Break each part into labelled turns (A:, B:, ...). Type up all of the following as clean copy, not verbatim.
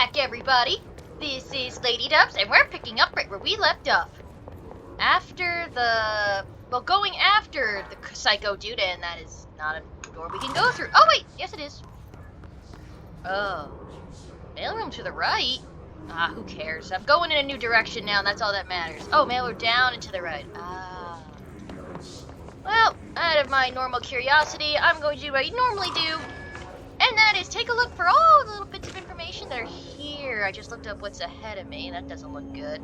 A: back, everybody. This is Lady Dubs, and we're picking up right where we left off. Going after the psycho dude, and that is not a door we can go through. Oh, wait, yes it is. Oh, mailroom to the right? Ah, who cares? I'm going in a new direction now, and that's all that matters. Oh, mailer down and to the right. Ah. Well, out of my normal curiosity, I'm going to do what I normally do. And that is take a look for all the little bits of information that are here. I just looked up what's ahead of me. That doesn't look good.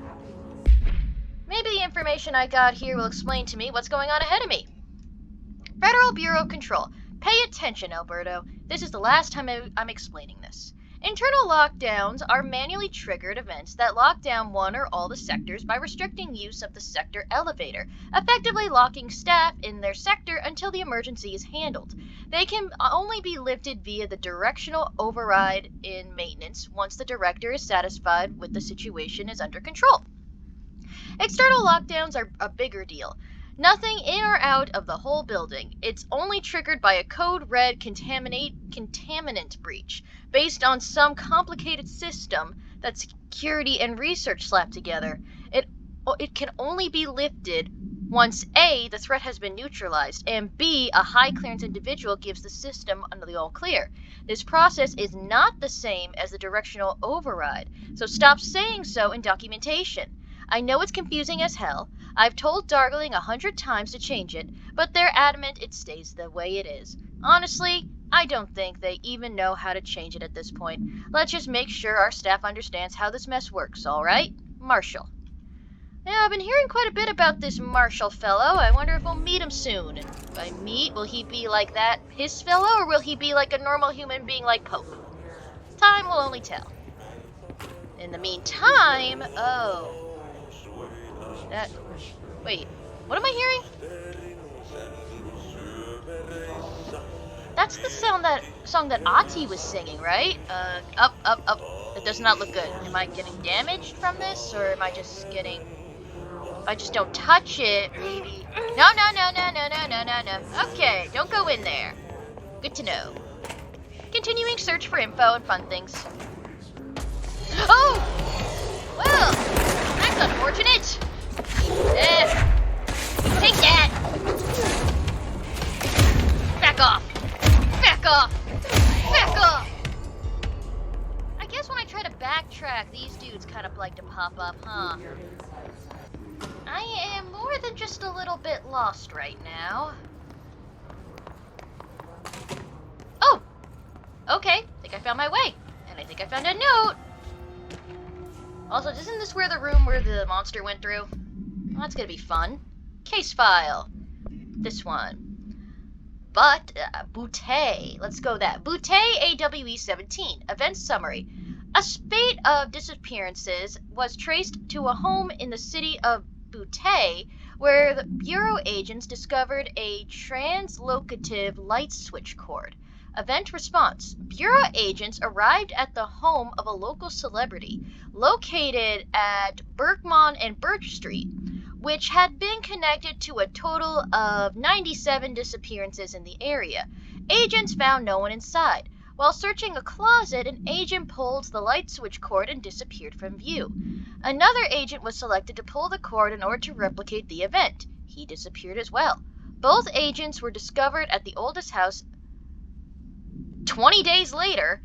A: Maybe the information I got here will explain to me what's going on ahead of me. Federal Bureau of Control. Pay attention, Alberto. This is the last time I'm explaining this. Internal lockdowns are manually triggered events that lock down one or all the sectors by restricting use of the sector elevator, effectively locking staff in their sector until the emergency is handled. They can only be lifted via the directional override in maintenance once the director is satisfied with the situation is under control. External lockdowns are a bigger deal. Nothing in or out of the whole building. It's only triggered by a code red contaminant breach, based on some complicated system that security and research slapped together. It can only be lifted once A, the threat has been neutralized, and B, a high clearance individual gives the system under the all clear. This process is not the same as the directional override, so stop saying so in documentation. I know it's confusing as hell. I've told Dargling 100 times to change it, but they're adamant it stays the way it is. Honestly, I don't think they even know how to change it at this point. Let's just make sure our staff understands how this mess works, alright? Marshall. Yeah, I've been hearing quite a bit about this Marshall fellow. I wonder if we'll meet him soon. If I meet, will he be like that, his fellow, or will he be like a normal human being like Pope? Time will only tell. In the meantime, wait, what am I hearing? That's the song that Ati was singing, right? Up. That does not look good. Am I getting damaged from this, or am I just getting... If I just don't touch it, maybe... No. Okay, don't go in there. Good to know. Continuing search for info and fun things. Oh! Well, that's unfortunate. Take that! Back off! I guess when I try to backtrack, these dudes kind of like to pop up, huh? I am more than just a little bit lost right now. Oh! Okay, I think I found my way. And I think I found a note. Also, isn't this where the monster went through? Well, that's gonna be fun. Case file. This one. But, Butte. Let's go that. Butte AWE 17. Event summary. A spate of disappearances was traced to a home in the city of Butte, where the Bureau agents discovered a translocative light switch cord. Event response. Bureau agents arrived at the home of a local celebrity, located at Berkman and Birch Street, which had been connected to a total of 97 disappearances in the area. Agents found no one inside. While searching a closet, an agent pulled the light switch cord and disappeared from view. Another agent was selected to pull the cord in order to replicate the event. He disappeared as well. Both agents were discovered at the oldest house 20 days later.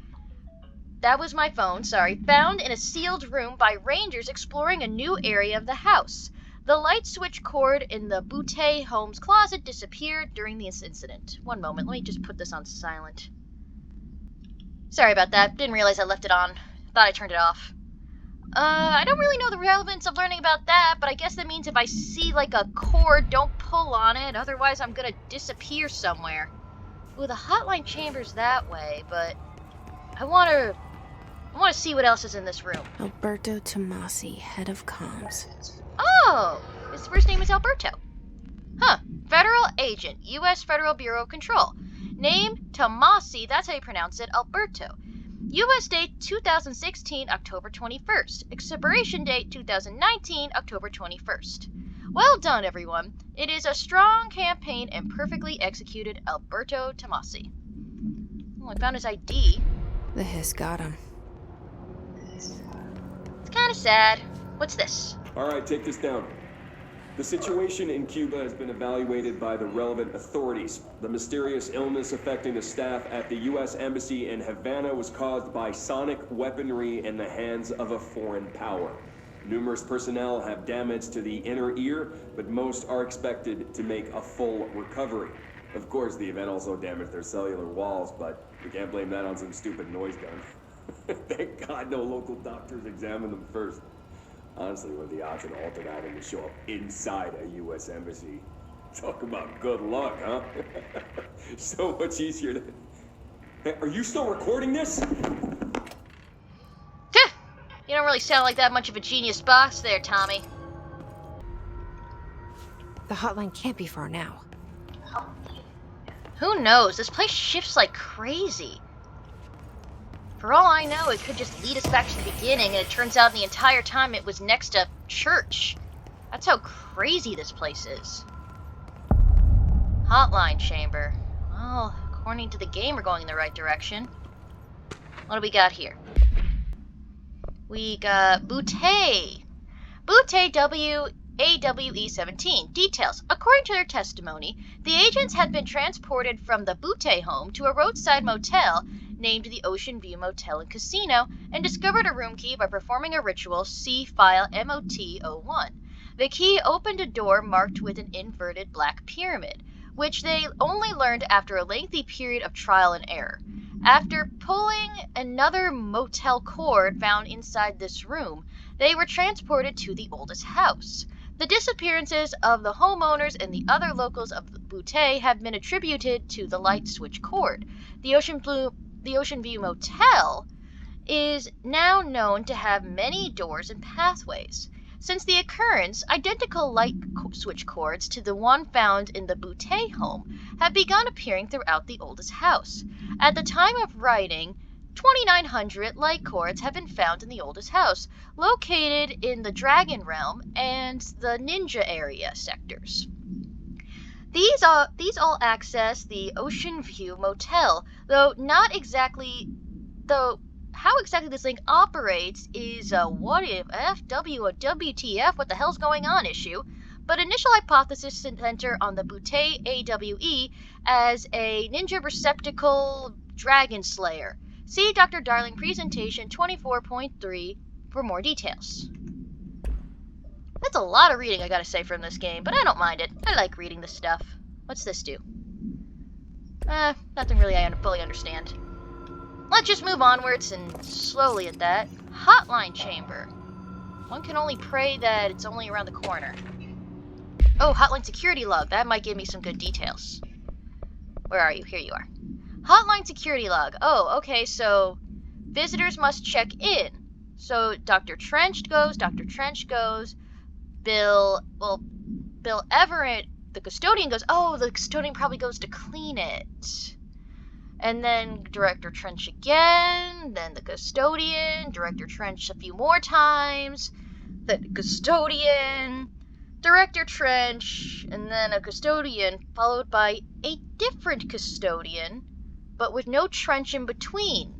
A: That was my phone, sorry. Found in a sealed room by rangers exploring a new area of the house. The light switch cord in the Butte home's closet disappeared during this incident. One moment, let me just put this on silent. Sorry about that, didn't realize I left it on. Thought I turned it off. I don't really know the relevance of learning about that, but I guess that means if I see like a cord, don't pull on it, otherwise I'm gonna disappear somewhere. Ooh, the hotline chamber's that way, but I wanna see what else is in this room.
B: Alberto Tomasi, head of comms.
A: Oh, his first name is Alberto. Huh, federal agent, U.S. Federal Bureau of Control. Name, Tomasi, that's how you pronounce it, Alberto. U.S. date, 2016, October 21st. Expiration date, 2019, October 21st. Well done, everyone. It is a strong campaign and perfectly executed, Alberto Tomasi. Oh, I found his ID.
B: The hiss got him.
A: Kinda sad. What's this?
C: Alright, take this down. The situation in Cuba has been evaluated by the relevant authorities. The mysterious illness affecting the staff at the U.S. Embassy in Havana was caused by sonic weaponry in the hands of a foreign power. Numerous personnel have damage to the inner ear, but most are expected to make a full recovery. Of course, the event also damaged their cellular walls, but we can't blame that on some stupid noise gun. Thank God no local doctors examined them first. Honestly, what are the odds an altered item to show up inside a U.S. embassy? Talk about good luck, huh? So much easier to... Hey, are you still recording this?
A: You don't really sound like that much of a genius boss there, Tommy.
B: The hotline can't be far now.
A: Who knows? This place shifts like crazy. For all I know, it could just lead us back to the beginning, and it turns out the entire time it was next to church. That's how crazy this place is. Hotline chamber. Well, according to the game, we're going in the right direction. What do we got here? We got Butte. Butte WAWE-17. Details. According to their testimony, the agents had been transported from the Butte home to a roadside motel named the Ocean View Motel and Casino and discovered a room key by performing a ritual, see file MOT-01. The key opened a door marked with an inverted black pyramid, which they only learned after a lengthy period of trial and error. After pulling another motel cord found inside this room, they were transported to the oldest house. The disappearances of the homeowners and the other locals of Butte have been attributed to the light switch cord. The Ocean View Motel is now known to have many doors and pathways. Since the occurrence, identical light switch cords to the one found in the Butte home have begun appearing throughout the oldest house. At the time of writing, 2,900 light cords have been found in the oldest house, located in the Dragon Realm and the Ninja area sectors. These all access the Ocean View Motel, though how exactly this link operates is a what if, FW, or WTF, what the hell's going on issue, but initial hypothesis center on the Butte AWE as a ninja receptacle dragon slayer. See Dr. Darling presentation 24.3 for more details. That's a lot of reading, I gotta say, from this game, but I don't mind it. I like reading this stuff. What's this do? Nothing really I fully understand. Let's just move onwards, and slowly at that. Hotline chamber. One can only pray that it's only around the corner. Oh, hotline security log. That might give me some good details. Where are you? Here you are. Hotline security log. Oh, okay, so visitors must check in. So Dr. Trench goes, Bill Everett, the custodian goes, oh, the custodian probably goes to clean it. And then Director Trench again, then the custodian, Director Trench a few more times, then the custodian, Director Trench, and then a custodian, followed by a different custodian, but with no Trench in between.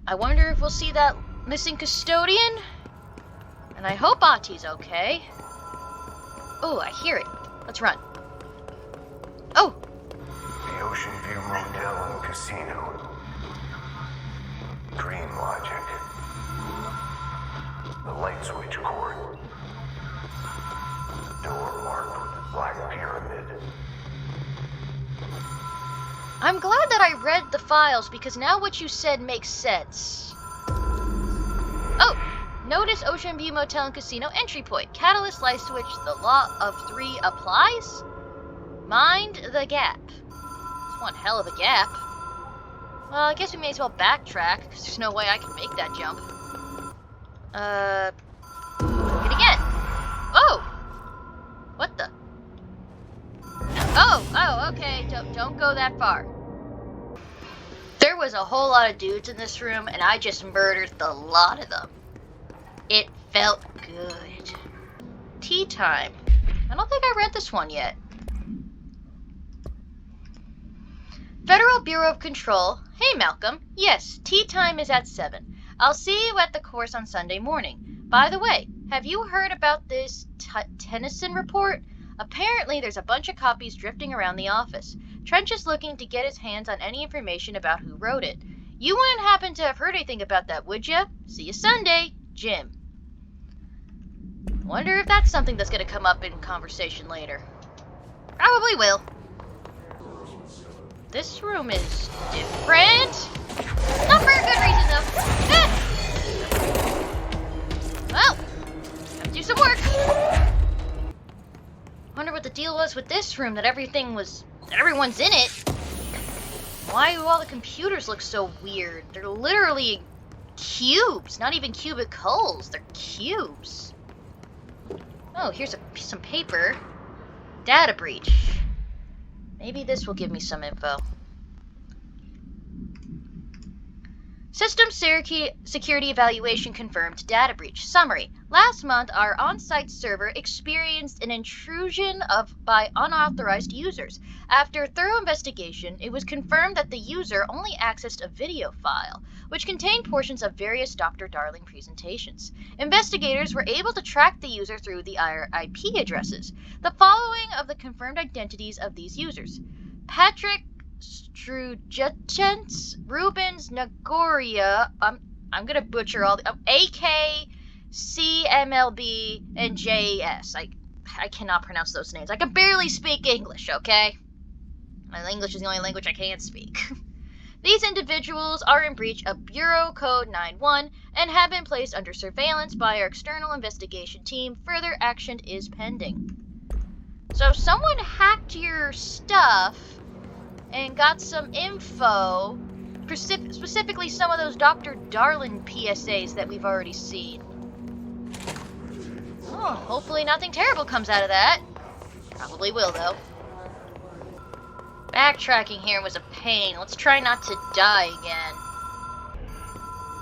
A: I wonder if we'll see that missing custodian? And I hope Ahti's okay. Oh, I hear it. Let's run. Oh!
D: The Ocean View Motel and Casino. Dream logic. The light switch cord. Door marked with black pyramid.
A: I'm glad that I read the files because now what you said makes sense. Oh! Notice Ocean View Motel and Casino entry point. Catalyst light switch. The law of 3 applies. Mind the gap. It's one hell of a gap. Well, I guess we may as well backtrack because there's no way I can make that jump. Hit again. Oh! What the? Oh, okay. Don't go that far. There was a whole lot of dudes in this room, and I just murdered the lot of them. It felt good. Tea time. I don't think I read this one yet. Federal Bureau of Control. Hey, Malcolm. Yes, tea time is at 7. I'll see you at the course on Sunday morning. By the way, have you heard about this Tennyson report? Apparently, there's a bunch of copies drifting around the office. Trench is looking to get his hands on any information about who wrote it. You wouldn't happen to have heard anything about that, would ya? See you Sunday, Jim. Wonder if that's something that's gonna come up in conversation later. Probably will. This room is different. Not for a good reason, though. Well, gotta do some work. Wonder what the deal was with this room that everyone's in it. Why do all the computers look so weird? They're literally cubes, not even cubicles. They're cubes. Oh, here's some paper. Data breach. Maybe this will give me some info. System security evaluation confirmed data breach. Summary. Last month, our on-site server experienced an intrusion by unauthorized users. After thorough investigation, it was confirmed that the user only accessed a video file, which contained portions of various Dr. Darling presentations. Investigators were able to track the user through the IP addresses. The following of the confirmed identities of these users. Patrick Strujecens, Rubens Nagoria, I'm gonna butcher all the, AK, CMLB, and JS. I cannot pronounce those names. I can barely speak English, okay? My English is the only language I can speak. These individuals are in breach of Bureau Code 91 and have been placed under surveillance by our external investigation team. Further action is pending. So someone hacked your stuff and got some info, specifically some of those Dr. Darling PSAs that we've already seen. Oh, hopefully nothing terrible comes out of that. Probably will, though. Backtracking here was a pain. Let's try not to die again.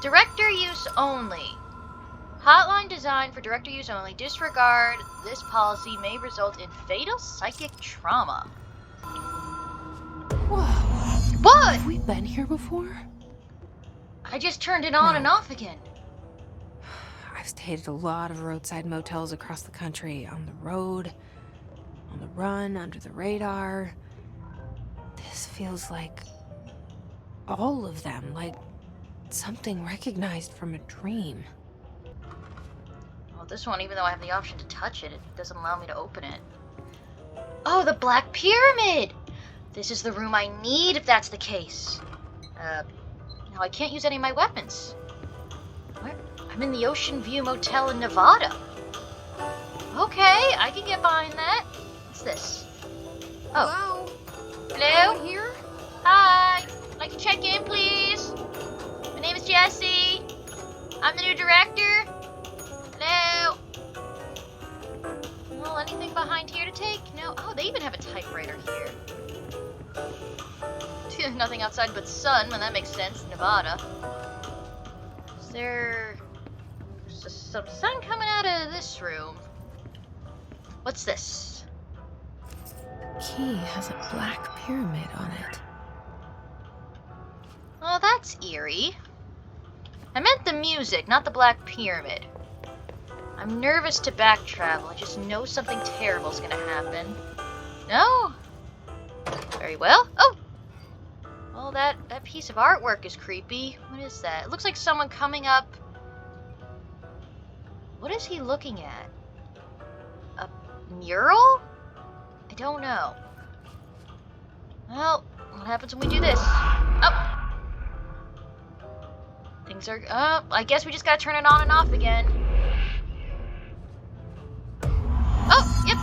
A: Director use only. Hotline designed for director use only. Disregard this policy may result in fatal psychic trauma.
B: Whoa.
A: What?
B: Have we been here before?
A: I just turned it on and off again.
B: I've stayed at a lot of roadside motels across the country. On the road, on the run, under the radar. This feels like all of them, like something recognized from a dream.
A: Well, this one, even though I have the option to touch it, it doesn't allow me to open it. Oh, the Black Pyramid! This is the room I need if that's the case. Now I can't use any of my weapons. Where? I'm in the Ocean View Motel in Nevada. Okay, I can get behind that. What's this? Oh. Hello?
B: Anyone here?
A: Hi. I'd like to check in, please. My name is Jesse. I'm the new director. Hello? Well, anything behind here to take? No. Oh, they even have a typewriter here. Nothing outside but sun, well, that makes sense. Nevada. Is there's some sun coming out of this room? What's this?
B: Key has a black pyramid on it.
A: Oh, that's eerie. I meant the music, not the Black Pyramid. I'm nervous to back travel. I just know something terrible is gonna happen. No? Very well. Oh! Well, that piece of artwork is creepy. What is that? It looks like someone coming up. What is he looking at? A mural? I don't know. Well, what happens when we do this? Oh! Things are... I guess we just gotta turn it on and off again. Oh, yep.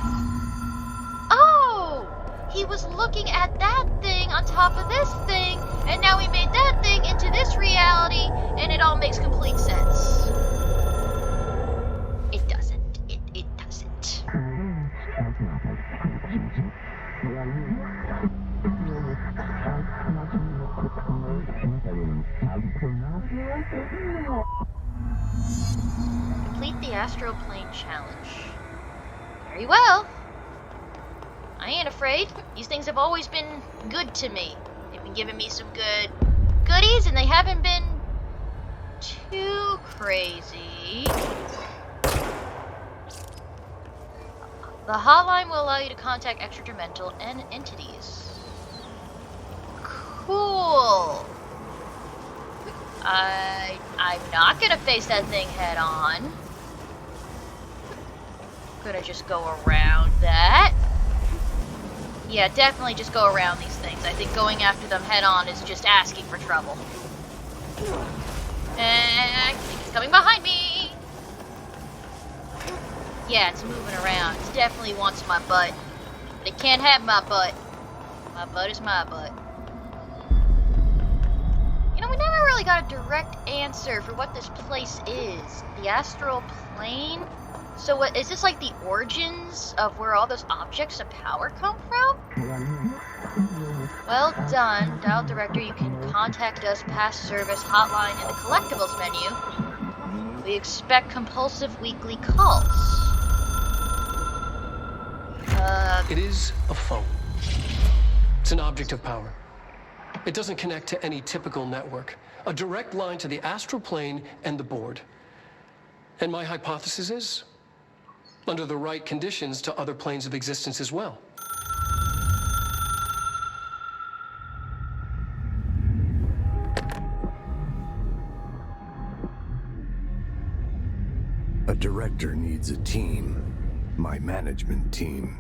A: Oh! He was looking at that thing on top of this thing, and now we made that thing into this reality, and it all makes complete sense. It doesn't. It doesn't. Complete the Astral Plane Challenge. Very well. I ain't afraid. These things have always been good to me. They've been giving me some good goodies, and they haven't been too crazy. The hotline will allow you to contact extraterrestrial entities. Cool. I'm not gonna face that thing head on. Gonna just go around that. Yeah, definitely just go around these things. I think going after them head on is just asking for trouble. And I think it's coming behind me. Yeah, it's moving around. It definitely wants my butt. But it can't have my butt. My butt is my butt. You know, we never really got a direct answer for what this place is. The astral plane? So what, is this like the origins of where all those objects of power come from? Well done, Dial Director. You can contact us past service hotline in the collectibles menu. We expect compulsive weekly calls.
E: It is a phone. It's an object of power. It doesn't connect to any typical network. A direct line to the astral plane and the board. And my hypothesis is, under the right conditions, to other planes of existence as well.
D: A director needs a team. My management team.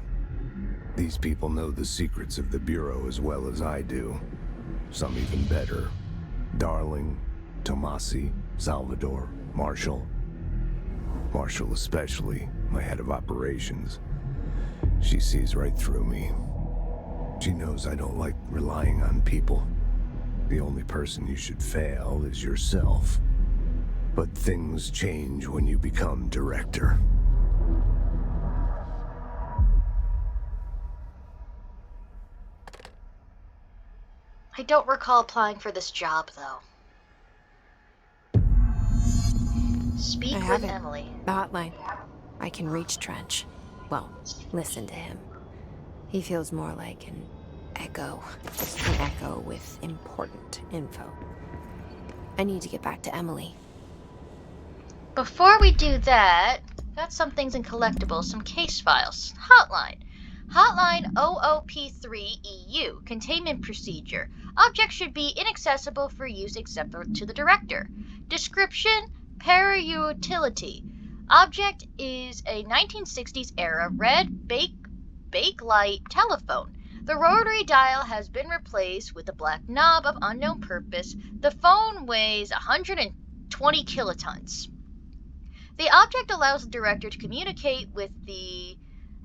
D: These people know the secrets of the Bureau as well as I do. Some even better. Darling, Tomasi, Salvador, Marshall. Marshall especially, my head of operations. She sees right through me. She knows I don't like relying on people. The only person you should fail is yourself. But things change when you become director.
A: I don't recall applying for this job, though. Speak
B: I
A: with
B: have it.
A: Emily.
B: The hotline. I can reach Trench. Well, listen to him. He feels more like an echo. An echo with important info. I need to get back to Emily.
A: Before we do that, got some things in collectibles, some case files. Hotline. Hotline OOP3EU. Containment procedure. Objects should be inaccessible for use except to the director. Description. Para-utility. Object is a 1960s era red bakelite telephone. The rotary dial has been replaced with a black knob of unknown purpose. The phone weighs 120 kilotons. The object allows the director to communicate with the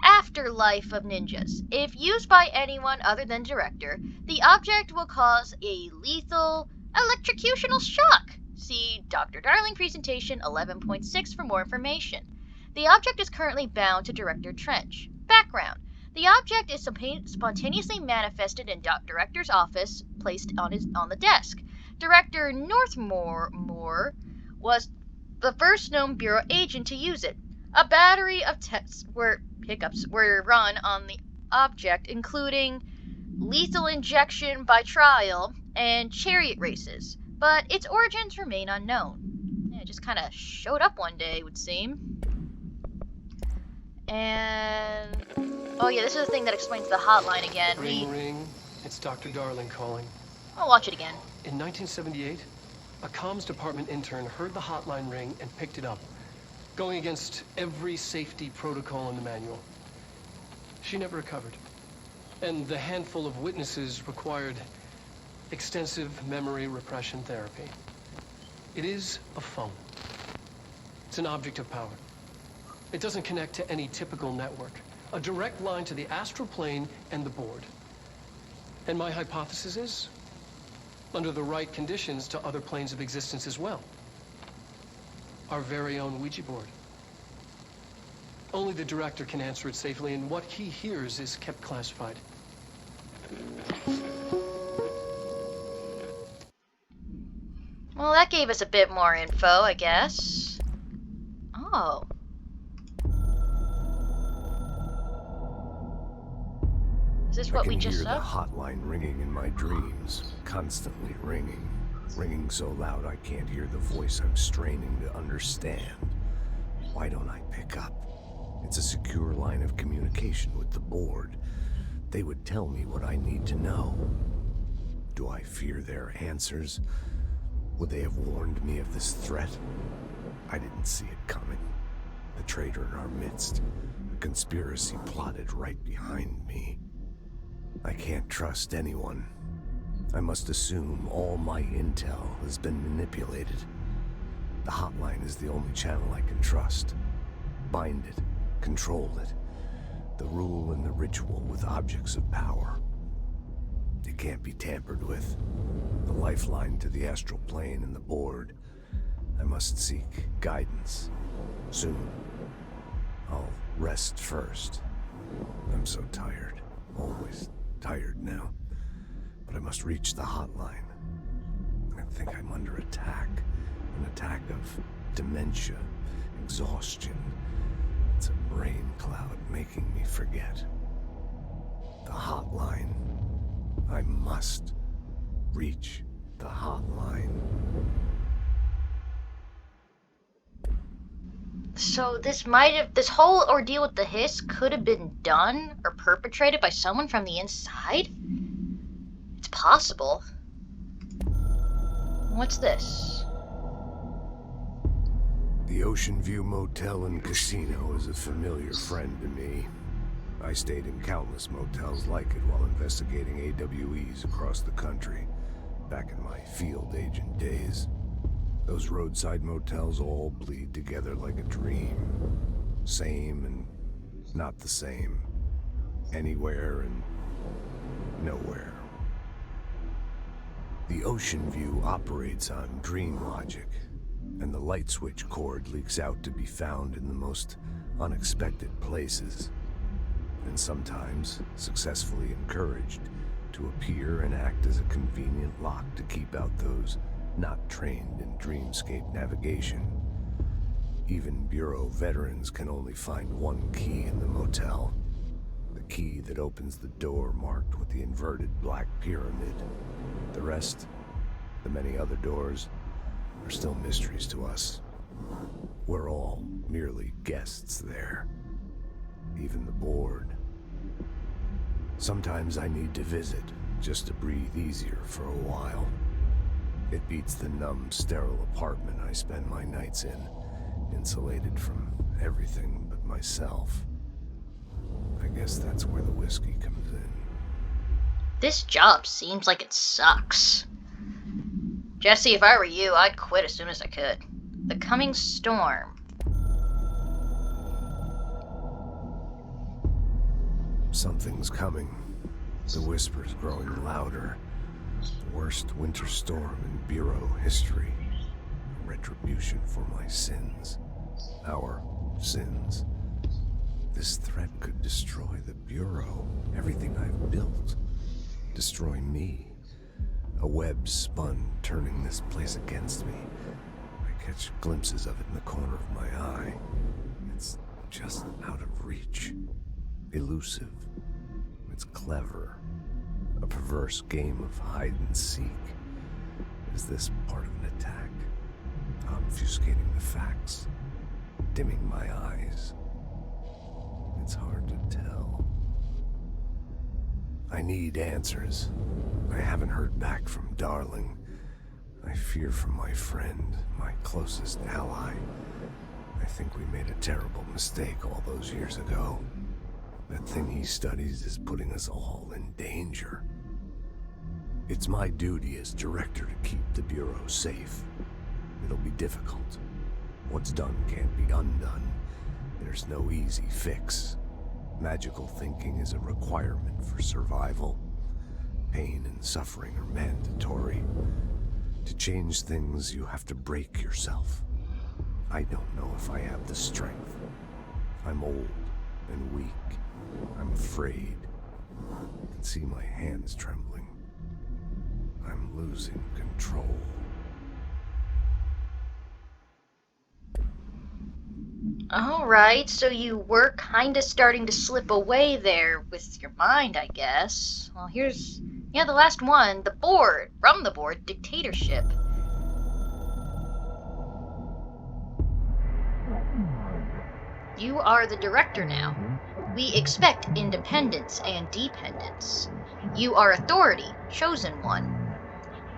A: afterlife of ninjas. If used by anyone other than director, the object will cause a lethal electrocutional shock. See Dr. Darling presentation 11.6 for more information. The object is currently bound to Director Trench. Background. The object is spontaneously manifested in Director's office, placed on the desk. Director Northmore was the first known Bureau agent to use it. A battery of tests pickups were run on the object, including lethal injection by trial and chariot races, but its origins remain unknown. Yeah, it just kind of showed up one day, it would seem. And oh yeah, this is the thing that explains the hotline again.
E: Ring, ring. It's Dr. Darling calling.
A: I'll watch it again.
E: In 1978, a comms department intern heard the hotline ring and picked it up, going against every safety protocol in the manual. She never recovered. And the handful of witnesses required extensive memory repression therapy. It is a phone. It's an object of power. It doesn't connect to any typical network. A direct line to the astral plane and the board. And my hypothesis is, under the right conditions, to other planes of existence as well. Our very own Ouija board. Only the director can answer it safely, and what he hears is kept classified.
A: Well, that gave us a bit more info, I guess. Oh. Is this what we just
D: I can hear
A: saw?
D: the hotline ringing in my dreams, constantly ringing. ringing so loud I can't hear the voice I'm straining to understand. Why don't I pick up? It's a secure line of communication with the board. They would tell me what I need to know. Do I fear their answers? Would they have warned me of this threat? I didn't see it coming. The traitor in our midst, a conspiracy plotted right behind me. I can't trust anyone. I must assume all my intel has been manipulated. The hotline is the only channel I can trust. Bind it, control it. The rule and the ritual with objects of power. It can't be tampered with. The lifeline to the astral plane and the board. I must seek guidance. Soon. I'll rest first. I'm so tired. Always tired now. But I must reach the hotline. I think I'm under attack. An attack of dementia, exhaustion. It's a brain cloud making me forget. The hotline. I must reach the hotline.
A: So this whole ordeal with the hiss could have been done or perpetrated by someone from the inside? It's possible. What's this?
D: The Ocean View Motel and Casino is a familiar friend to me. I stayed in countless motels like it while investigating AWEs across the country, back in my field agent days. Those roadside motels all bleed together like a dream. Same and not the same. Anywhere and nowhere. The Ocean View operates on dream logic, and the light switch cord leaks out to be found in the most unexpected places, and sometimes successfully encouraged to appear and act as a convenient lock to keep out those not trained in dreamscape navigation. Even Bureau veterans can only find one key in the motel. The key that opens the door marked with the inverted black pyramid. The rest, the many other doors, are still mysteries to us. We're all merely guests there. Even the board. Sometimes I need to visit, just to breathe easier for a while. It beats the numb, sterile apartment I spend my nights in, insulated from everything but myself. I guess that's where the whiskey comes in.
A: This job seems like it sucks. Jesse, if I were you, I'd quit as soon as I could. The coming storm.
D: Something's coming. The whispers growing louder. The worst winter storm in Bureau history. Retribution for my sins. Our sins. This threat could destroy the Bureau. Everything I've built. Destroy me. A web spun, turning this place against me. I catch glimpses of it in the corner of my eye. It's just out of reach. Elusive. It's clever. A perverse game of hide and seek. Is this part of an attack? Obfuscating the facts. Dimming my eyes. It's hard to tell. I need answers. I haven't heard back from Darling. I fear for my friend, my closest ally. I think we made a terrible mistake all those years ago. That thing he studies is putting us all in danger. It's my duty as director to keep the Bureau safe. It'll be difficult. What's done can't be undone. There's no easy fix. Magical thinking is a requirement for survival. Pain and suffering are mandatory. To change things, you have to break yourself. I don't know if I have the strength. I'm old and weak. I'm afraid. I can see my hands trembling. I'm losing control.
A: Alright, so you were kinda starting to slip away there with your mind, I guess. Well, here's... yeah, the last one. The board. From the board. Dictatorship. You are the director now. We expect independence and dependence. You are authority, chosen one.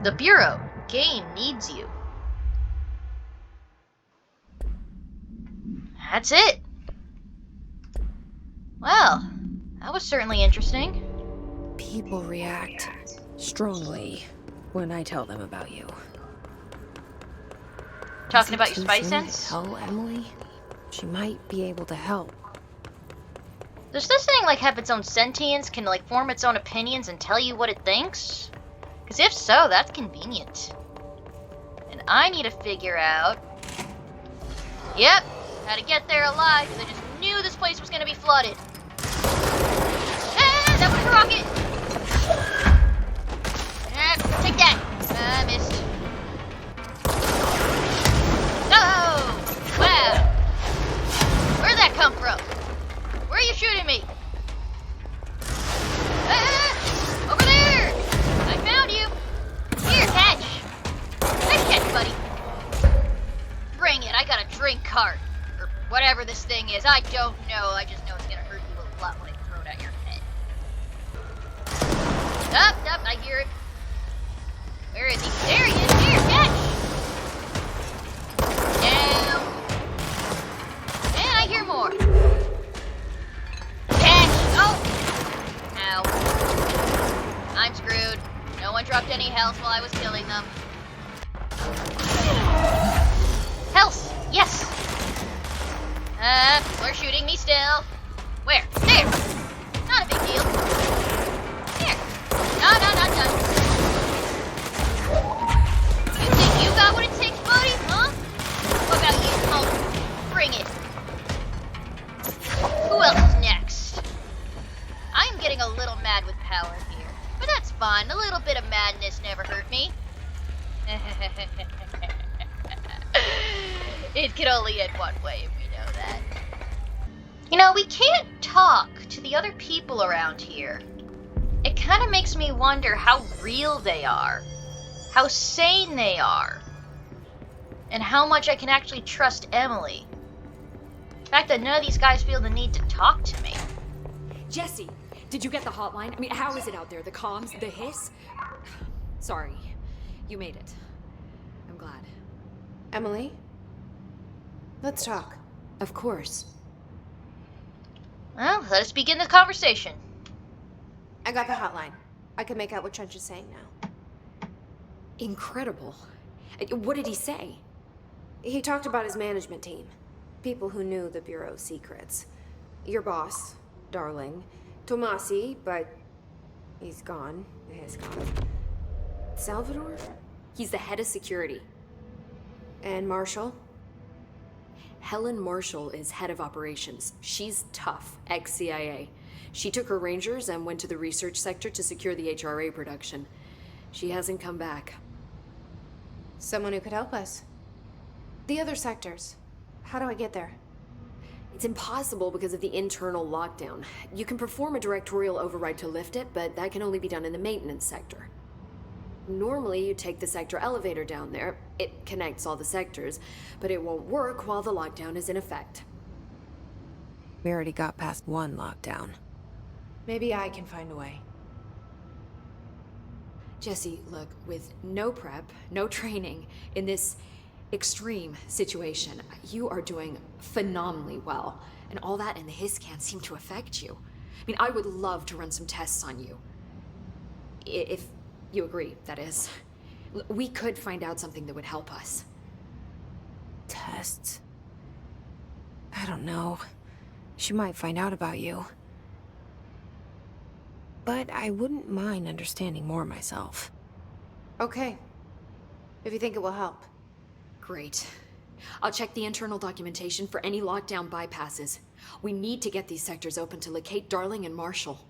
A: The Bureau, game needs you. That's it. Well, that was certainly interesting.
B: People react strongly when I tell them about you.
A: Talking
B: Is it
A: about your
B: too
A: spy
B: soon to
A: sense?
B: tell Emily? She might be able to help.
A: Does this thing like have its own sentience, can like form its own opinions and tell you what it thinks? Because if so, that's convenient. And I need to figure out... Yep, how to get there alive, because I just knew this place was going to be flooded. Ah, that was a rocket! Ah, take that! I missed. Oh! Wow! Where'd that come from? Where are you shooting me? Ah! Over there! I found you! Here, catch! Nice catch, buddy. Bring it, I got a drink cart. Or whatever this thing is, I don't know. I just know it's gonna hurt you a lot when I throw it at your head. Up, I hear it. Where is he? There he is! Here, catch! Down. And I hear more. Catch! Oh! Ow. I'm screwed. No one dropped any health while I was killing them. Health! Yes! People are shooting me still. Where? There! Not a big deal. Here. No. You think you got what it takes, buddy? Huh? What about you, Hulk? Bring it. Who else is next? I'm getting a little mad with power here. But that's fine. A little bit of madness never hurt me. It can only end one way, and we know that. You know, we can't talk to the other people around here. It kind of makes me wonder how real they are, how sane they are, and how much I can actually trust Emily. The fact that none of these guys feel the need to talk to me.
F: Jesse, did you get the hotline? I mean, how is it out there? The comms, the hiss? Sorry, you made it. I'm glad.
B: Emily? Let's talk.
F: Of course.
A: Well, let us begin the conversation.
B: I got the hotline. I can make out what Trench is saying now.
F: Incredible. What did he say?
B: He talked about his management team. People who knew the Bureau's secrets. Your boss, Darling. Tomasi, but he's gone. He's gone. Salvador?
F: He's the head of security.
B: And Marshall?
F: Helen Marshall is head of operations. She's tough, ex-CIA. She took her Rangers and went to the research sector to secure the HRA production. She hasn't come back.
B: Someone who could help us. The other sectors. How do I get there?
F: It's impossible because of the internal lockdown. You can perform a directorial override to lift it, but that can only be done in the maintenance sector. Normally, you take the sector elevator down there. It connects all the sectors, but it won't work while the lockdown is in effect.
B: We already got past one lockdown. Maybe I can find a way.
F: Jesse, look, with no prep, no training, in this extreme situation, you are doing phenomenally well. And all that and the hiss can't seem to affect you. I mean, I would love to run some tests on you. If you agree, that is. We could find out something that would help us.
B: Tests? I don't know. She might find out about you. But I wouldn't mind understanding more myself. Okay. If you think it will help.
F: Great. I'll check the internal documentation for any lockdown bypasses. We need to get these sectors open to locate Darling and Marshall.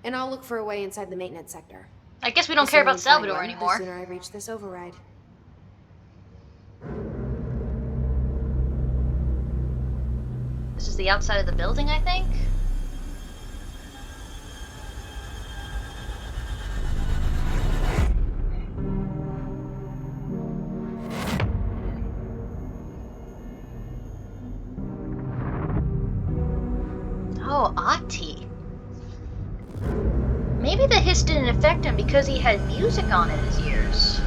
B: And I'll look for a way inside the maintenance sector.
A: I guess we don't
B: The
A: care
B: sooner
A: about
B: we find
A: Salvador
B: one,
A: anymore.
B: The sooner I reach this override.
A: This is the outside of the building, I think? Oh, Ahti. Maybe the hiss didn't affect him because he had music on in his ears.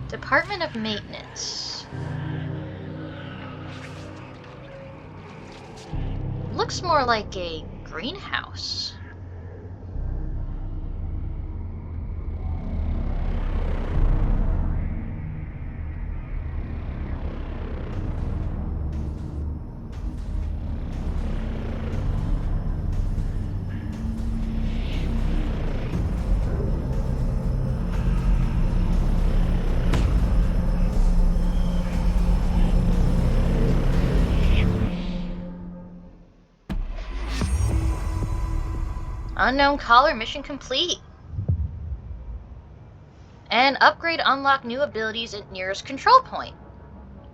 A: Department of Maintenance. Looks more like a greenhouse. Unknown caller mission complete. And upgrade unlock new abilities at nearest control point.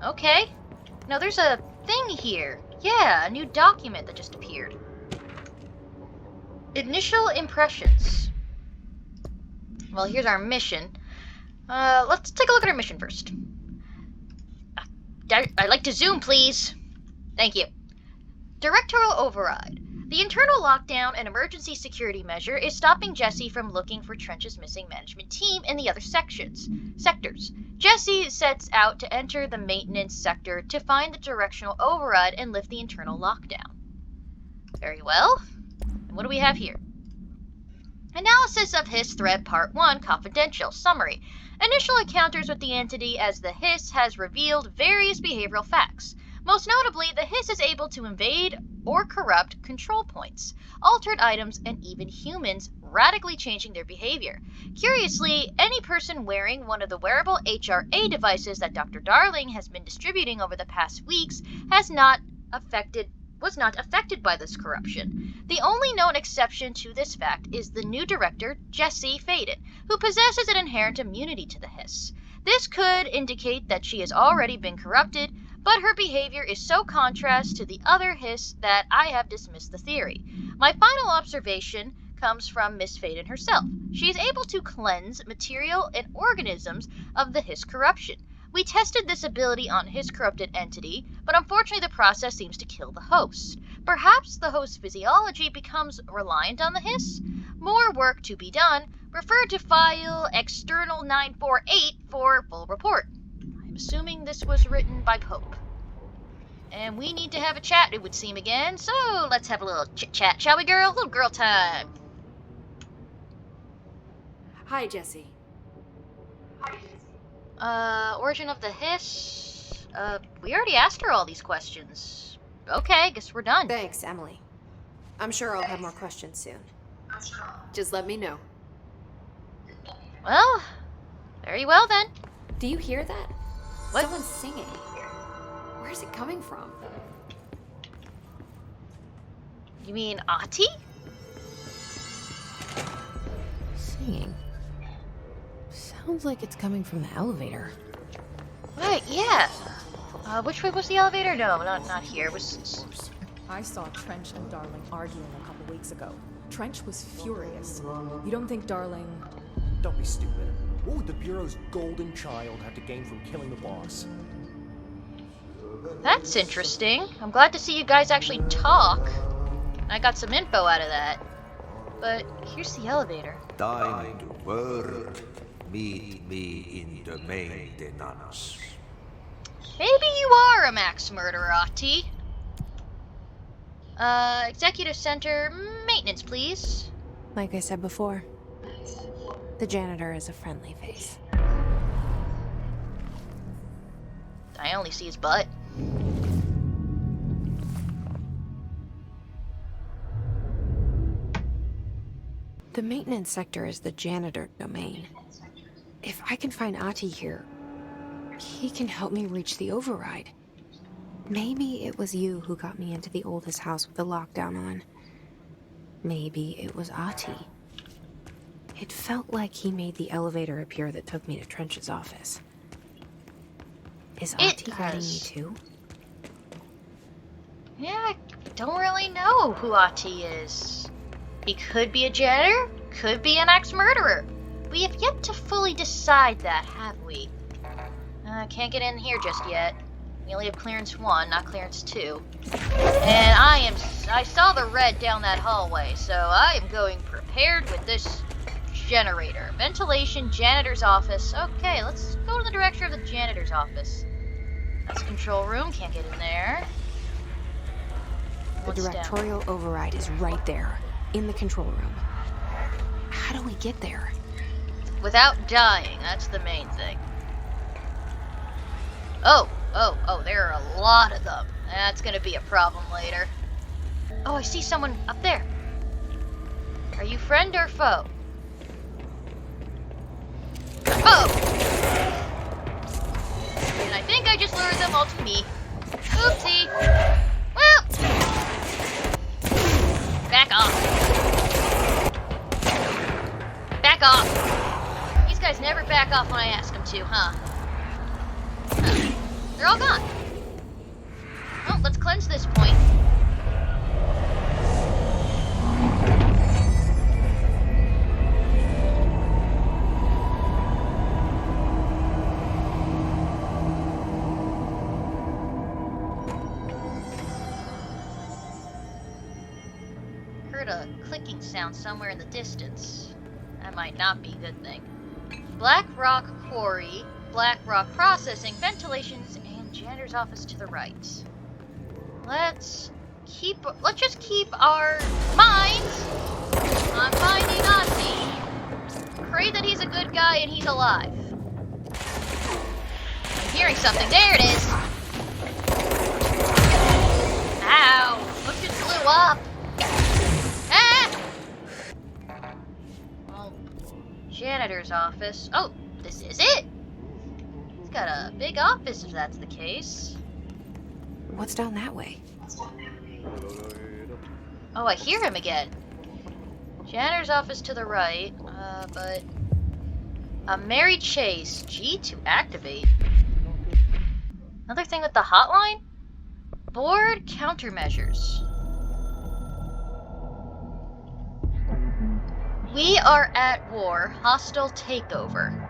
A: Okay. Now there's a thing here. Yeah, a new document that just appeared. Initial impressions. Well, here's our mission. Let's take a look at our mission first. I'd like to zoom, please. Thank you. Directorial override. The internal lockdown and emergency security measure is stopping Jesse from looking for Trench's missing management team in the other sectors. Jesse sets out to enter the maintenance sector to find the directional override and lift the internal lockdown. Very well. And what do we have here? Analysis of Hiss Threat Part 1 Confidential Summary. Initial encounters with the entity as the Hiss has revealed various behavioral facts. Most notably, the Hiss is able to invade or corrupt control points, altered items, and even humans, radically changing their behavior. Curiously, any person wearing one of the wearable HRA devices that Dr. Darling has been distributing over the past weeks was not affected by this corruption. The only known exception to this fact is the new director, Jesse Faden, who possesses an inherent immunity to the Hiss. This could indicate that she has already been corrupted, but her behavior is so contrast to the other Hiss that I have dismissed the theory. My final observation comes from Miss Faden herself. She is able to cleanse material and organisms of the Hiss corruption. We tested this ability on Hiss corrupted entity, but unfortunately the process seems to kill the host. Perhaps the host's physiology becomes reliant on the Hiss? More work to be done. Refer to file external 948 for full report. I'm assuming this was written by Pope. And we need to have a chat, it would seem again, so let's have a little chit-chat, shall we, girl? Little girl time.
F: Hi, Jesse.
A: Origin of the Hiss? We already asked her all these questions. Okay, guess we're done.
B: Thanks, Emily. I'm sure I'll have more questions soon.
F: Just let me know.
A: Well, very well then.
F: Do you hear that?
A: What?
F: Someone's singing. Where's it coming from?
A: You mean Ahti?
B: Singing. Sounds like it's coming from the elevator.
A: Right, yeah. Which way was the elevator? No, not here. It was...
G: I saw Trench and Darling arguing a couple weeks ago. Trench was furious. You don't think Darling...
H: Don't be stupid. What would the Bureau's golden child have to gain from killing the boss?
A: That's interesting. I'm glad to see you guys actually talk. I got some info out of that. But here's the elevator.
I: Time to work. Meet me in the maintenance.
A: Maybe you are a max murderer, Ahti. Executive Center, maintenance, please.
B: Like I said before, the janitor is a friendly face.
A: I only see his butt.
B: The maintenance sector is the janitor domain. If I can find Ahti here, he can help me reach the override. Maybe it was you who got me into the oldest house with the lockdown on. Maybe it was Ahti. It felt like he made the elevator appear that took me to Trench's office. Is Ahti guiding me too?
A: Yeah, I don't really know who Ahti is. He could be a janitor, could be an ex-murderer. We have yet to fully decide that, have we? Can't get in here just yet. We only have clearance 1, not clearance 2. And I saw the red down that hallway, so I am going prepared with this generator. Ventilation, janitor's office. Okay, let's go to the direction of the janitor's office. That's control room, can't get in there.
B: The
A: What's down?
B: directorial override is right there, in the control room. How do we get there?
A: Without dying, that's the main thing. Oh, there are a lot of them. That's gonna be a problem later. Oh, I see someone up there. Are you friend or foe? Oh! And I think I just lured them all to me. Oopsie. Well. Back off. Back off. These guys never back off when I ask them to, huh? They're all gone. Well, let's cleanse this point. Heard a clicking sound somewhere in the distance. That might not be a good thing. Black Rock Quarry, Black Rock Processing, Ventilations, and Janitor's Office to the right. Let's just keep our minds on finding Ozzy. Pray that he's a good guy and he's alive. I'm hearing something. There it is. Ow! Look, it blew up. Ah! Oh, janitor's office. Oh, this is it. He's got a big office if that's the case.
B: What's down that way?
A: Oh, I hear him again. Janitor's office to the right, but... A Mary Chase, G to activate. Another thing with the hotline? Board countermeasures. We are at war, hostile takeover.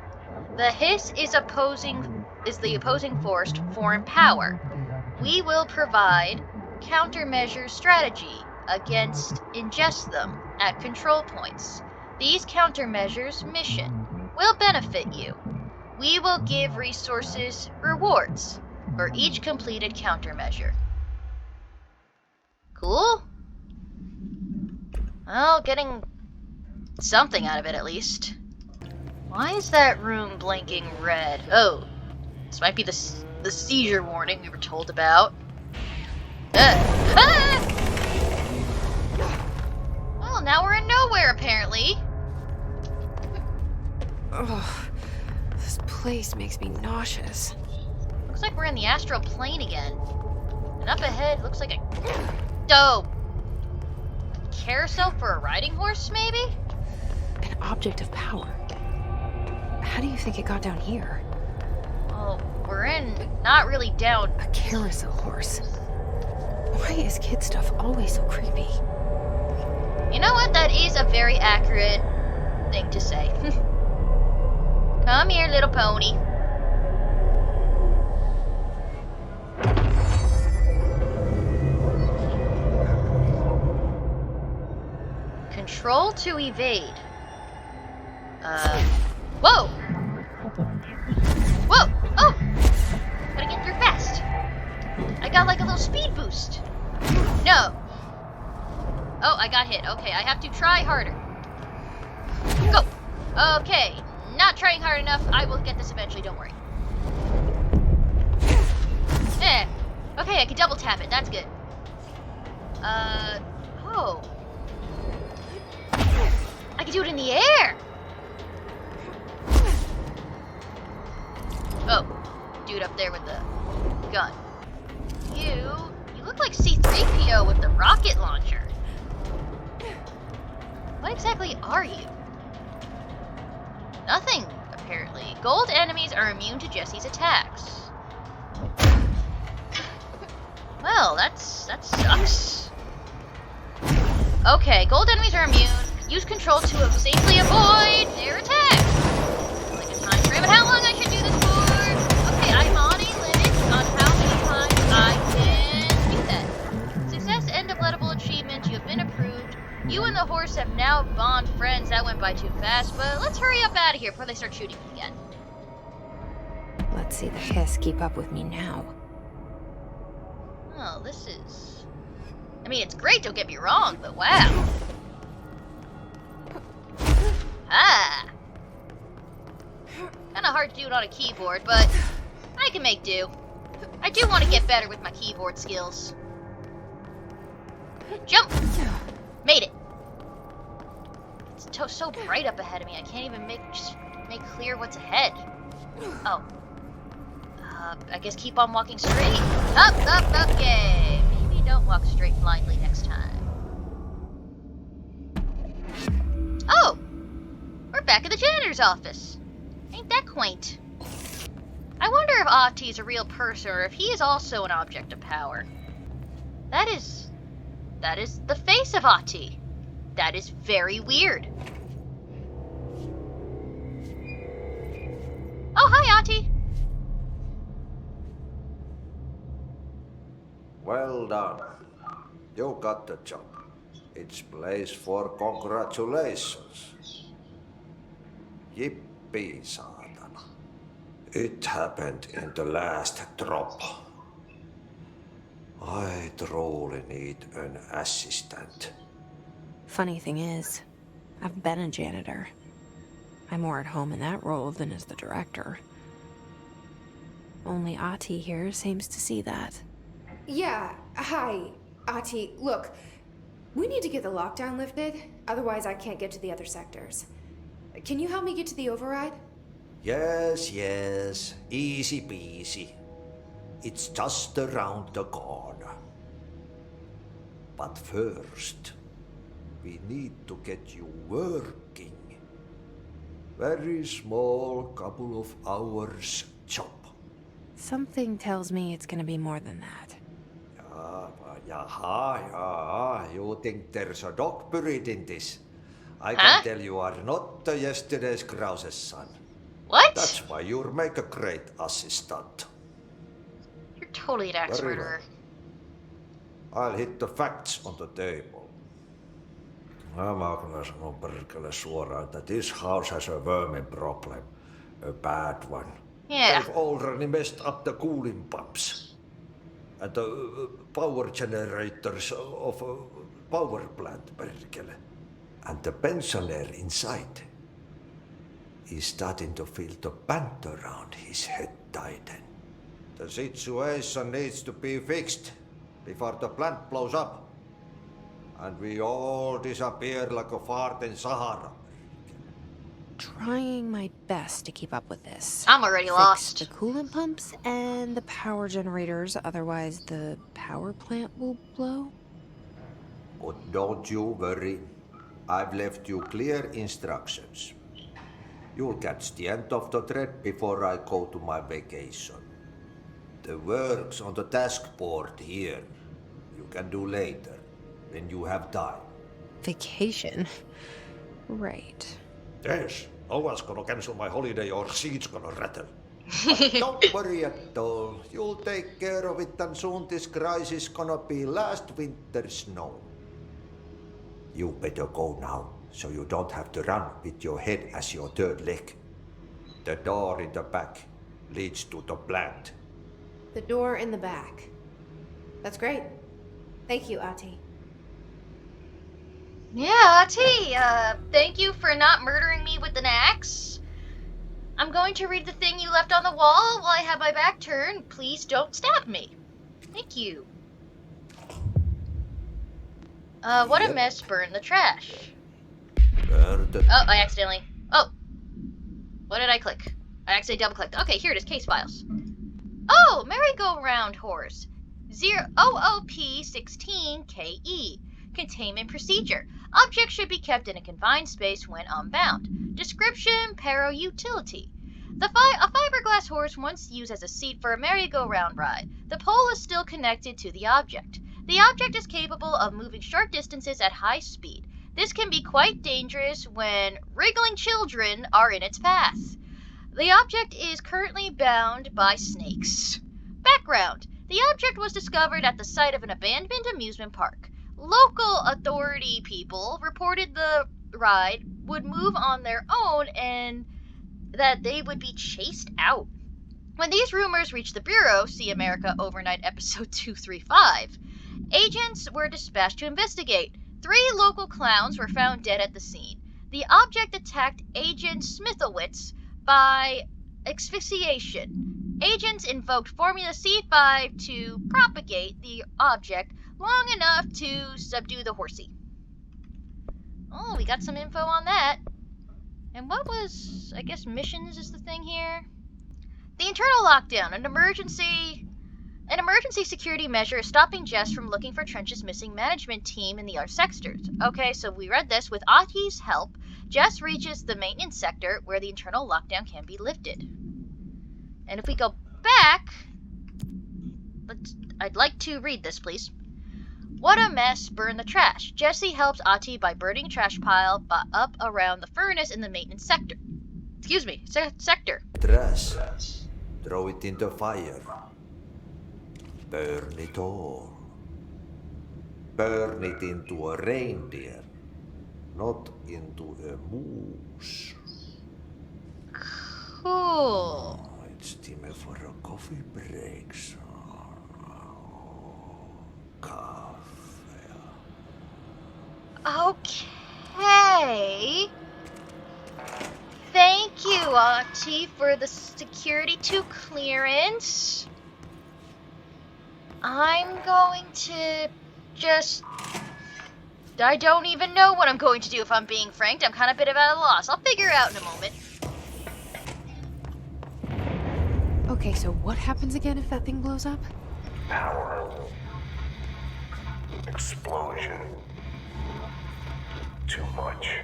A: The Hiss is the opposing force to foreign power. We will provide countermeasure strategy against ingest them at control points. These countermeasures mission will benefit you. We will give resources rewards for each completed countermeasure. Cool? Well, getting something out of it at least. Why is that room blinking red? Oh, this might be the seizure warning we were told about. Ah! Well, now we're in nowhere, apparently.
B: Ugh, this place makes me nauseous.
A: Looks like we're in the astral plane again. And up ahead looks like a... Oh! Carousel for a riding horse, maybe?
B: An object of power. How do you think it got down here?
A: Well, we're in... not really down...
B: A carousel horse. Why is kid stuff always so creepy?
A: You know what? That is a very accurate thing to say. Come here, little pony. Control to evade. Whoa! Whoa! Oh! Gotta get through fast. I got like a little speed boost. No. Oh, I got hit. Okay, I have to try harder. Go! Okay, not trying hard enough. I will get this eventually, don't worry. Eh. Okay, I can double tap it. That's good. Oh. I can do it in the air! Oh, dude up there with the gun. You look like C-3PO with the rocket launcher. What exactly are you? Nothing, apparently. Gold enemies are immune to Jesse's attacks. Well, that sucks. Okay, gold enemies are immune. Use control to safely avoid their attacks. Like a time frame, but how long I should do this for? Okay, I'm on a limit on how many fast, but let's hurry up out of here before they start shooting me again.
B: Let's see the Hiss keep up with me now.
A: Oh, this is... I mean, it's great, don't get me wrong, but wow. Ah! Kinda hard to do it on a keyboard, but I can make do. I do want to get better with my keyboard skills. Jump! Made it! It's so bright up ahead of me, I can't even make clear what's ahead. Oh. I guess keep on walking straight. Up, yay! Maybe don't walk straight blindly next time. Oh! We're back at the janitor's office. Ain't that quaint? I wonder if Ahti's a real person or if he is also an object of power. That is the face of Ahti. That is very weird. Oh, hi, Ahti.
I: Well done. You got the job. It's place for congratulations. Yippee, saatana. It happened in the last drop. I truly need an assistant.
B: Funny thing is, I've been a janitor. I'm more at home in that role than as the director. Only Ahti here seems to see that.
F: Yeah, hi, Ahti. Look, we need to get the lockdown lifted, otherwise I can't get to the other sectors. Can you help me get to the override?
I: Yes, easy peasy. It's just around the corner. But first, we need to get you working. Very small, couple of hours job.
B: Something tells me it's gonna be more than that.
I: Yaha, you think there's a dog buried in this? I can tell you are not yesterday's Krause's son.
A: What?
I: That's why you'll make a great assistant.
A: You're totally an axe murderer.
I: I'll hit the facts on the table. Mä kyllä sanon perkele suoraan, että this house has a vermin problem. A bad one.
A: Yeah.
I: They've already messed up the cooling pumps. And the power generators of a power plant, perkele. And the pensioner inside is starting to feel the band around his head tighten. The situation needs to be fixed before the plant blows up. And we all disappear like a fart in Sahara.
B: Trying my best to keep up with this.
A: I'm already
B: Fix
A: lost.
B: the coolant pumps and the power generators, otherwise the power plant will blow.
I: But don't you worry. I've left you clear instructions. You'll catch the end of the thread before I go to my vacation. The work's on the task board here. You can do later, when you have time.
B: Vacation? Right.
I: Yes, no one's gonna cancel my holiday or seat's gonna rattle. But don't worry at all. You'll take care of it and soon this crisis gonna be last winter's snow. You better go now, so you don't have to run with your head as your third leg. The door in the back leads to the plant.
F: The door in the back. That's great. Thank you, Ahti.
A: Yeah, Ahti, thank you for not murdering me with an axe. I'm going to read the thing you left on the wall while I have my back turned. Please don't stab me. Thank you. What a mess, burn the trash. Oh, I accidentally... Oh. What did I click? I accidentally double-clicked. Okay, here it is, case files. Oh, merry-go-round horse. OOP16KE. Containment procedure. Objects should be kept in a confined space when unbound. Description, Paro utility. A fiberglass horse once used as a seat for a merry-go-round ride. The pole is still connected to the object. The object is capable of moving short distances at high speed. This can be quite dangerous when wriggling children are in its path. The object is currently bound by snakes. Background. The object was discovered at the site of an abandoned amusement park. Local authority people reported the ride would move on their own and that they would be chased out. When these rumors reached the Bureau, see America Overnight episode 235, agents were dispatched to investigate. 3 local clowns were found dead at the scene. The object attacked Agent Smithowitz by asphyxiation. Agents invoked Formula C5 to propagate the object long enough to subdue the horsey. Oh, we got some info on that. And what was, I guess missions is the thing here? The internal lockdown, an emergency security measure is stopping Jess from looking for Trench's missing management team in the other sectors. Okay, so we read this. With Ahti's help, Jess reaches the maintenance sector where the internal lockdown can be lifted. And if we go back, I'd like to read this, please. What a mess, burn the trash. Jesse helps Ahti by burning trash pile up around the furnace in the maintenance sector. Excuse me, sector.
I: Trash. Throw it into fire. Burn it all. Burn it into a reindeer, not into a moose.
A: Cool.
I: Oh, it's time for a coffee break, son. Coffee.
A: Okay. Thank you, Ahti, for the security 2 clearance. I'm going to just... I don't even know what I'm going to do if I'm being franked. I'm kind of a bit of at a loss. I'll figure it out in a moment.
B: Okay, so what happens again if that thing blows up?
D: Power. Explosion. Too much.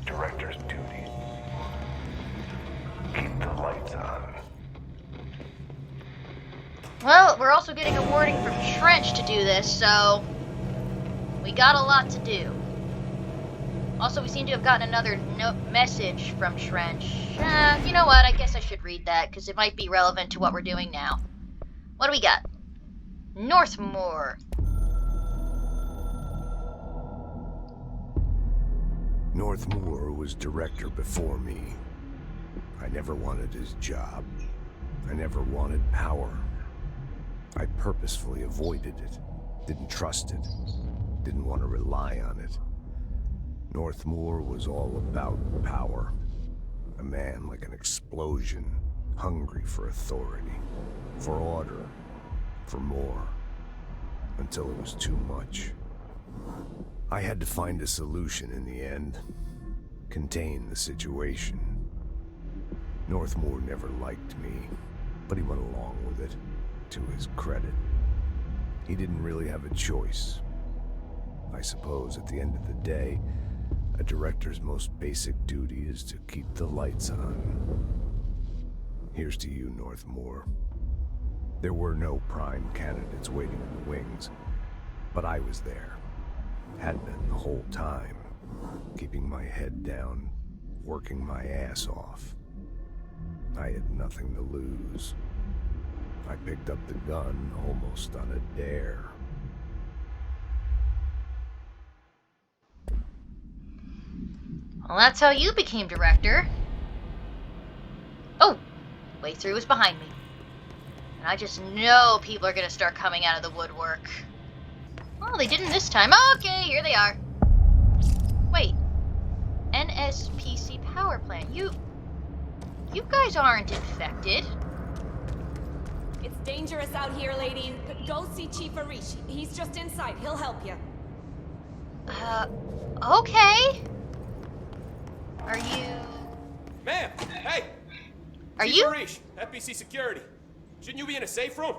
D: Director's duty. Keep the lights on.
A: Well, we're also getting a warning from Trench to do this, so we got a lot to do. Also, we seem to have gotten another message from Trench. You know what? I guess I should read that, because it might be relevant to what we're doing now. What do we got? Northmoor.
D: Northmoor was director before me. I never wanted his job. I never wanted power. I purposefully avoided it. Didn't trust it. Didn't want to rely on it. Northmoor was all about power. A man like an explosion, hungry for authority, for order, for more, until it was too much. I had to find a solution in the end. Contain the situation. Northmoor never liked me, but he went along with it, to his credit. He didn't really have a choice. I suppose at the end of the day, a director's most basic duty is to keep the lights on. Here's to you, Northmoor. There were no prime candidates waiting in the wings, but I was there. Had been the whole time, keeping my head down, working my ass off. I had nothing to lose. I picked up the gun almost on a dare.
A: Well, that's how you became director. Oh, way through is behind me. And I just know people are gonna start coming out of the woodwork. Well, they didn't this time. Okay, here they are. Wait. NSPC power plant. You guys aren't infected.
J: It's dangerous out here, lady. Go see Chief Arish. He's just inside. He'll help you.
A: Okay. Are you...
K: Ma'am! Hey!
A: Are
K: Chief
A: you...
K: Arish, FBC Security. Shouldn't you be in a safe room?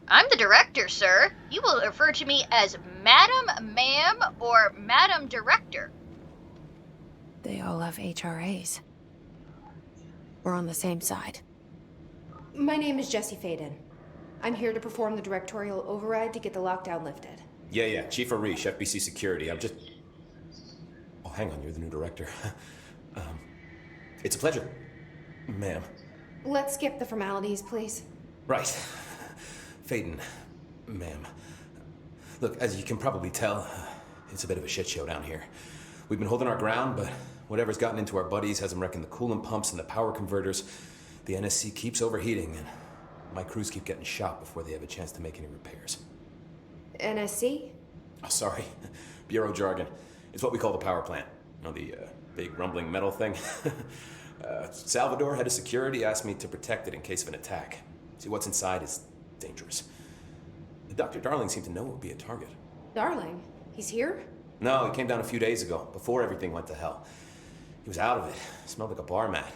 A: I'm the director, sir. You will refer to me as Madam, Ma'am, or Madam Director.
B: They all have HRAs. We're on the same side.
F: My name is Jesse Faden. I'm here to perform the directorial override to get the lockdown lifted.
K: Yeah, Chief Arish, FBC Security. I'm just... Oh, hang on, you're the new director. It's a pleasure, ma'am.
F: Let's skip the formalities, please.
K: Right. Faden, ma'am. Look, as you can probably tell, it's a bit of a shit show down here. We've been holding our ground, but whatever's gotten into our buddies has them wrecking the coolant pumps and the power converters. The NSC keeps overheating, and my crews keep getting shot before they have a chance to make any repairs.
B: NSC?
K: Oh, sorry. Bureau jargon. It's what we call the power plant. You know, the big rumbling metal thing? Salvador, head of security, asked me to protect it in case of an attack. See, what's inside is dangerous. Dr. Darling seemed to know it would be a target.
B: Darling? He's here?
K: No, he came down a few days ago, before everything went to hell. He was out of it. Smelled like a bar mat.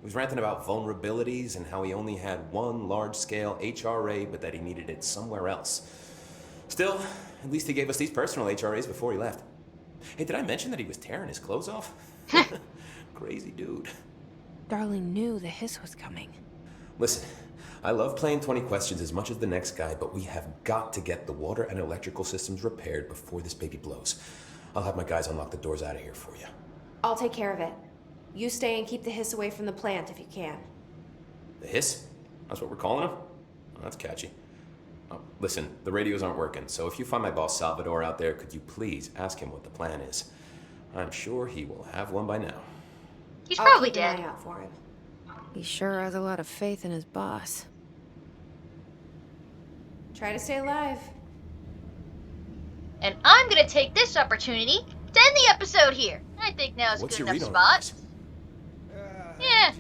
K: He was ranting about vulnerabilities and how he only had one large-scale HRA, but that he needed it somewhere else. Still, at least he gave us these personal HRAs before he left. Hey, did I mention that he was tearing his clothes off? Crazy dude.
B: Darling knew the hiss was coming.
K: Listen, I love playing 20 questions as much as the next guy, but we have got to get the water and electrical systems repaired before this baby blows. I'll have my guys unlock the doors out of here for you.
B: I'll take care of it. You stay and keep the hiss away from the plant if you can.
K: The hiss? That's what we're calling him? Oh, that's catchy. Oh, listen, the radios aren't working, so if you find my boss Salvador out there, could you please ask him what the plan is? I'm sure he will have one by now.
A: He's probably
B: I'll keep an
A: dead.
B: eye out for him. He sure has a lot of faith in his boss. Try to stay alive.
A: And I'm gonna take this opportunity to end the episode here. I think now's a
K: What's
A: good
K: your
A: enough
K: read on
A: spot. Yeah,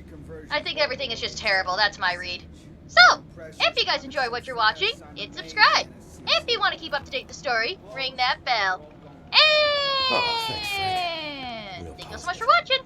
A: I think everything is just terrible. That's my read. So, if you guys enjoy what you're watching, hit subscribe. If you want to keep up to date with the story, ring that bell. And
K: Oh, thanks, Fred. Real
A: thank you so much for watching.